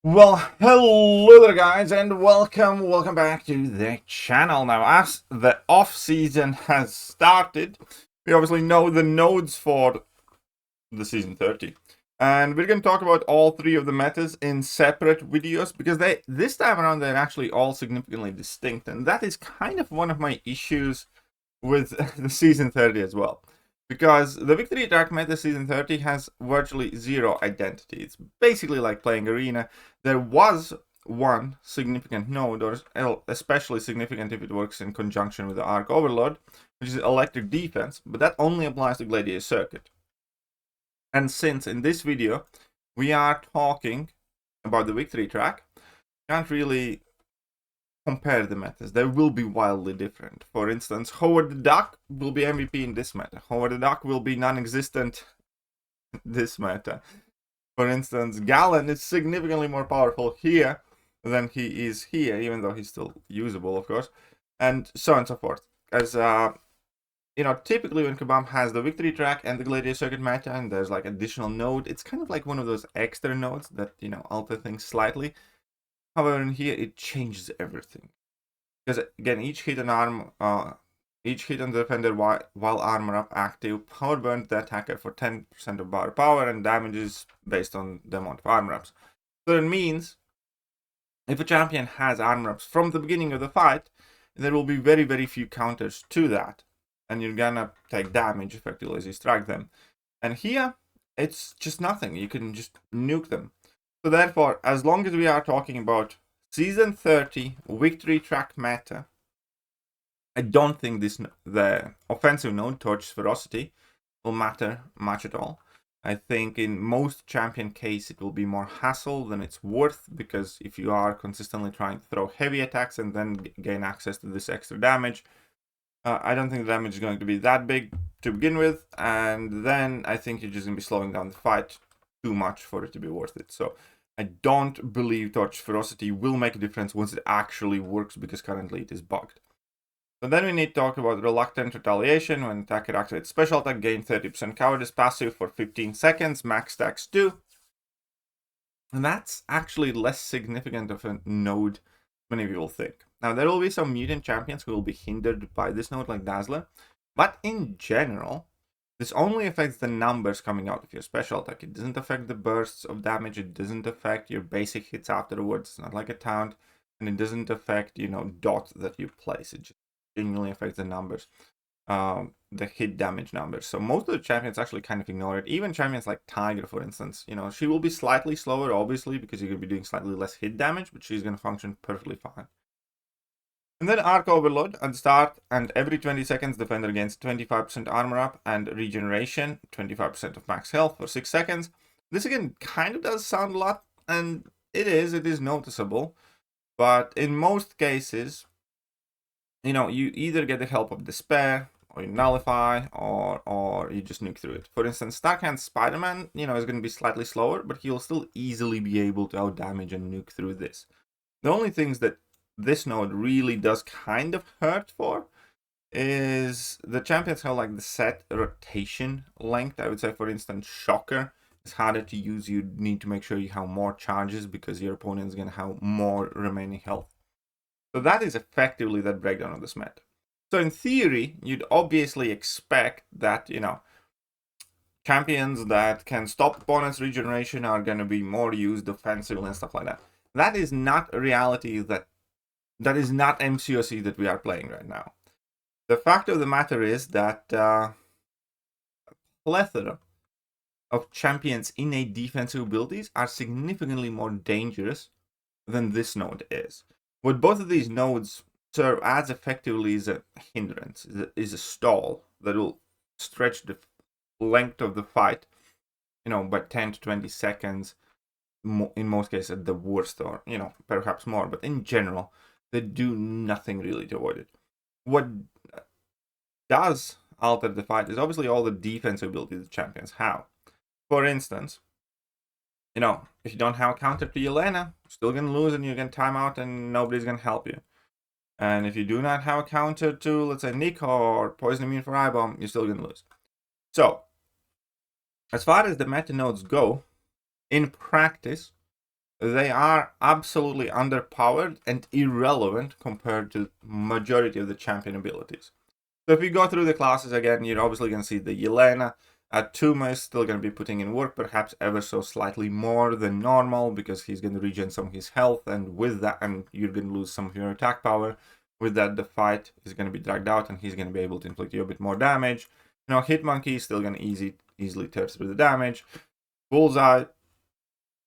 Well, hello there guys, and welcome back to the channel. Now, as the off-season has started, we obviously know the nodes for the season 30. And we're going to talk about all three of the metas in separate videos, because this time around they're actually all significantly distinct, and that is kind of one of my issues with the season 30 as well. Because the victory track meta season 30 has virtually zero identity. It's basically like playing arena. There was one significant node, or especially significant if it works in conjunction with the arc overload, which is electric defense, but that only applies to gladiator circuit. And since in this video we are talking about the victory track, can't really compare the metas. They will be wildly different. For instance, Howard the Duck will be MVP in this meta. Howard the Duck will be non-existent this meta. For instance, Galen is significantly more powerful here than he is here, even though he's still usable, of course, and so on and so forth. As typically when Kabam has the victory track and the gladiator circuit meta, and there's like additional node, it's kind of like one of those extra nodes that alter things slightly. However, in here it changes everything, because again, each hit on the defender while armor up active power burns the attacker for 10% of bar power and damages based on the amount of armor ups. So it means if a champion has armor ups from the beginning of the fight, there will be very, very few counters to that, and you're gonna take damage effectively as you strike them. And here, it's just nothing. You can just nuke them. So therefore, as long as we are talking about Season 30 victory track meta, I don't think the offensive node, Torch's Ferocity, will matter much at all. I think in most champion case it will be more hassle than it's worth, because if you are consistently trying to throw heavy attacks and then gain access to this extra damage, I don't think the damage is going to be that big to begin with, and then I think you're just going to be slowing down the fight too much for it to be worth it. So I don't believe Torch Ferocity will make a difference once it actually works, because currently it is bugged. So then we need to talk about Reluctant Retaliation. When attacker activates special attack, gain 30% cowardice passive for 15 seconds, max stacks 2. And that's actually less significant of a node many people think. Now, there will be some mutant champions who will be hindered by this node, like Dazzler, but in general, this only affects the numbers coming out of your special attack. It doesn't affect the bursts of damage, it doesn't affect your basic hits afterwards. It's not like a taunt, and it doesn't affect, dot that you place. It just genuinely affects the numbers, the hit damage numbers. So most of the champions actually kind of ignore it. Even champions like Tiger, for instance, she will be slightly slower, obviously, because you're going to be doing slightly less hit damage, but she's going to function perfectly fine. And then Arc Overload at the start, and every 20 seconds, defender gains 25% armor up and regeneration, 25% of max health for 6 seconds. This again kind of does sound a lot, and it is noticeable, but in most cases, you either get the help of Despair, or you nullify, or you just nuke through it. For instance, Starkhand Spider-Man, is going to be slightly slower, but he'll still easily be able to outdamage and nuke through this. The only things that this node really does kind of hurt for is the champions have like the set rotation length. I would say, for instance, Shocker is harder to use. You need to make sure you have more charges, because your opponent is going to have more remaining health. So that is effectively that breakdown of this meta. So in theory, you'd obviously expect that, champions that can stop opponents' regeneration are going to be more used offensively and stuff like that. That is not a reality. That is not MCOC that we are playing right now. The fact of the matter is that a plethora of champions' innate defensive abilities are significantly more dangerous than this node is. What both of these nodes serve as effectively is a hindrance, is a stall that will stretch the length of the fight, by 10 to 20 seconds, in most cases at the worst, or, perhaps more, but in general, they do nothing really to avoid it. What does alter the fight is obviously all the defensive abilities the champions have. For instance, if you don't have a counter to Yelena, you're still going to lose, and you're going to time out, and nobody's going to help you. And if you do not have a counter to, let's say, Nico or Poison Immune for Eye-Bomb, you're still going to lose. So, as far as the meta nodes go, in practice, they are absolutely underpowered and irrelevant compared to majority of the champion abilities. So if you go through the classes again, you're obviously going to see the Yelena. Tuma is still going to be putting in work, perhaps ever so slightly more than normal, because he's going to regen some of his health, and with that, and you're going to lose some of your attack power. With that, the fight is going to be dragged out, and he's going to be able to inflict you a bit more damage. You know, Hitmonkey is still going to easily tear through the damage. Bullseye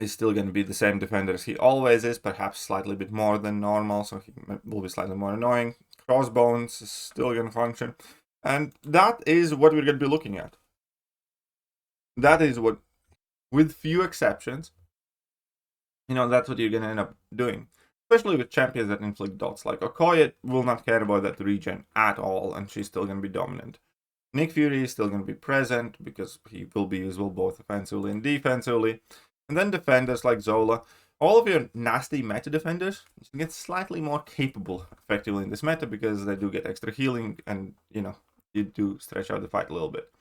is still going to be the same defender as he always is, perhaps slightly bit more than normal, so he will be slightly more annoying. Crossbones is still going to function, and that is what we're going to be looking at. That is what, with few exceptions, you know, that's what you're going to end up doing. Especially with champions that inflict dots. Like Okoye will not care about that regen at all, and she's still going to be dominant. Nick Fury is still going to be present, because he will be usable both offensively and defensively. And then defenders like Zola. All of your nasty meta defenders get slightly more capable effectively in this meta, because they do get extra healing, and, you know, you do stretch out the fight a little bit.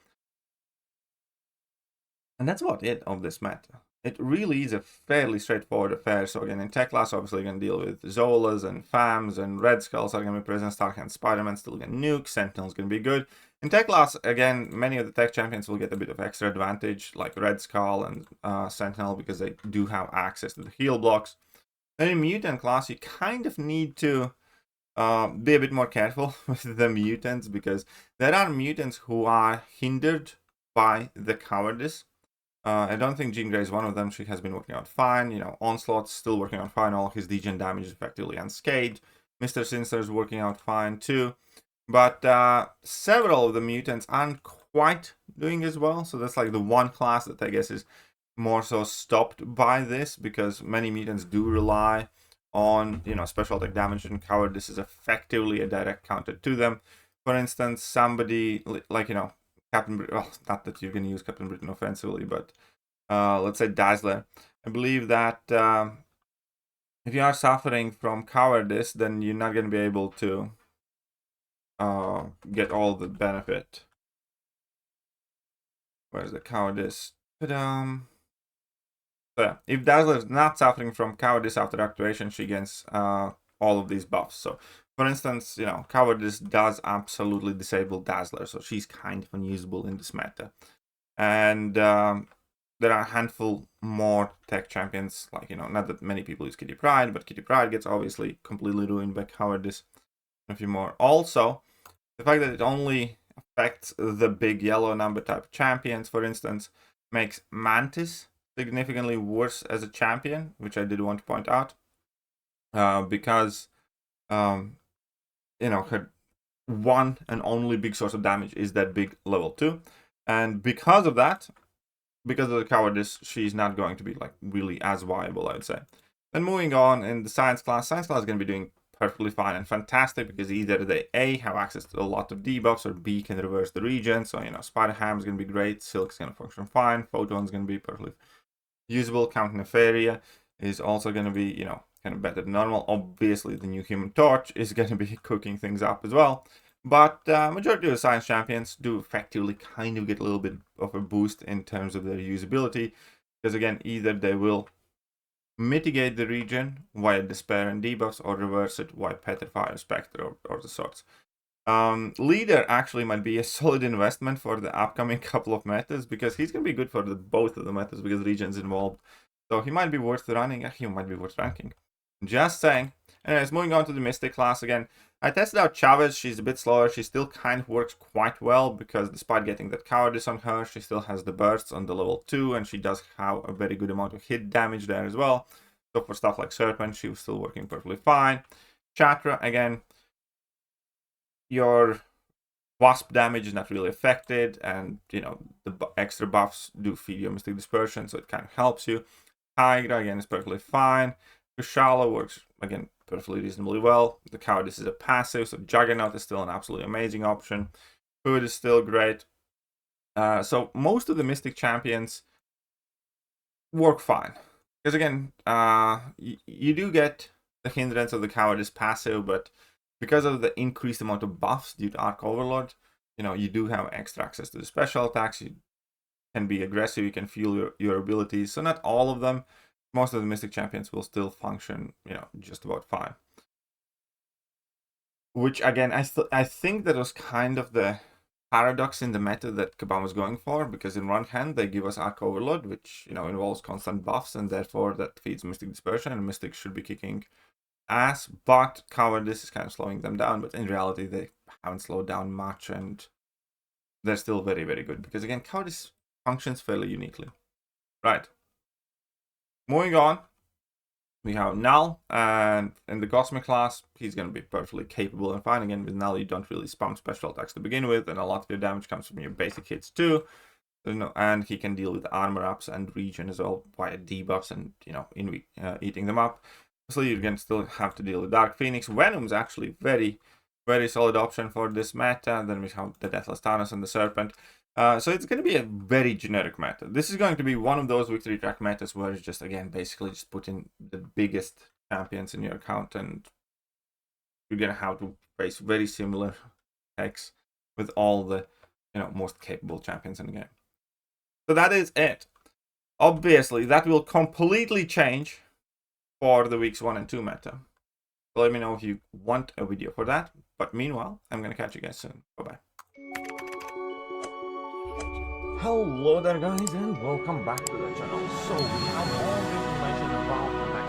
And that's about it of this meta. It really is a fairly straightforward affair. So again, in tech class, obviously you're going to deal with Zolas and Fams, and Red Skulls are going to be present. Starhand Spider-Man still going to nuke. Sentinel's going to be good. In tech class, again, many of the tech champions will get a bit of extra advantage, like Red Skull and Sentinel, because they do have access to the heal blocks. Then in Mutant class, you kind of need to be a bit more careful with the mutants, because there are mutants who are hindered by the cowardice. I don't think Jean Grey is one of them. She has been working out fine. You know, Onslaught's still working out fine. All his degen damage is effectively unscathed. Mr. Sinister is working out fine too. But several of the mutants aren't quite doing as well. So that's like the one class that I guess is more so stopped by this, because many mutants do rely on, you know, special attack damage and cowardice is effectively a direct counter to them. For instance, somebody like, you know, Captain Britain, well, not that you can use Captain Britain offensively, but let's say Dazzler. I believe that if you are suffering from cowardice, then you're not going to be able to get all the benefit. Where's the cowardice? But so yeah, if Dazzler is not suffering from cowardice after activation, she gains all of these buffs. So for instance, you know, cowardice does absolutely disable Dazzler, so she's kind of unusable in this meta. And there are a handful more tech champions, like, you know, not that many people use Kitty Pryde, but Kitty Pryde gets obviously completely ruined by cowardice. A few more. Also, the fact that it only affects the big yellow number type champions, for instance, makes Mantis significantly worse as a champion, which I did want to point out, because you know, her one and only big source of damage is that big level 2, and because of that, because of the cowardice, she's not going to be like really as viable, I'd say. Then moving on in the science class is going to be doing perfectly fine and fantastic, because either they A, have access to a lot of debuffs, or B, can reverse the regen. So, you know, Spider-Ham is going to be great, Silk's going to function fine, Photon's going to be perfectly usable, Count Nefaria is also going to be, you know, kind of better than normal. Obviously, the new Human Torch is going to be cooking things up as well. But majority of the science champions do effectively kind of get a little bit of a boost in terms of their usability, because again, either they will mitigate the regen via Despair and debuffs, or reverse it via Petrify or Spectre or the sorts. Leader actually might be a solid investment for the upcoming couple of metas, because he's going to be good for both of the metas, because regen's involved. So he might be worth running, he might be worth ranking. Just saying. Anyways, moving on to the Mystic class again. I tested out Chavez. She's a bit slower. She still kind of works quite well, because despite getting that cowardice on her, she still has the bursts on the level 2, and she does have a very good amount of hit damage there as well. So for stuff like Serpent, she was still working perfectly fine. Chatra, again, your Wasp damage is not really affected, and, you know, the extra buffs do feed your Mystic Dispersion, so it kind of helps you. Hydra, again, is perfectly fine. Kushala works, again, perfectly reasonably well. The cowardice is a passive, so Juggernaut is still an absolutely amazing option. Hood is still great. So most of the Mystic champions work fine. Because again, you do get the hindrance of the cowardice passive, but because of the increased amount of buffs due to Arc Overlord, you know, you do have extra access to the special attacks. You can be aggressive, you can fuel your abilities. So not all of them most of the Mystic champions will still function, you know, just about fine. Which again, I think that was kind of the paradox in the meta that Kabam was going for, because in one hand they give us Arc Overload, which, you know, involves constant buffs, and therefore that feeds Mystic Dispersion, and Mystic should be kicking ass, but Cowardice is kind of slowing them down, but in reality they haven't slowed down much, and they're still very, very good, because again, Cowardice functions fairly uniquely. Right. Moving on, we have Null, and in the Cosmic class, he's going to be perfectly capable and fine. Again, with Null, you don't really spam special attacks to begin with, and a lot of your damage comes from your basic hits too. You know, and he can deal with armor ups and regen as well via debuffs and, you know, eating them up. So you're going to still have to deal with Dark Phoenix. Venom's actually very, very solid option for this meta. Then we have the Deathless Thanos and the Serpent. So it's going to be a very generic meta. This is going to be one of those victory track metas where it's just, again, basically just put in the biggest champions in your account, and you're going to have to face very similar decks with all the, you know, most capable champions in the game. So that is it. Obviously, that will completely change for the weeks 1 and 2 meta. So let me know if you want a video for that. But meanwhile, I'm going to catch you guys soon. Bye-bye. Hello there guys, and welcome back to the channel. So we have all the information about the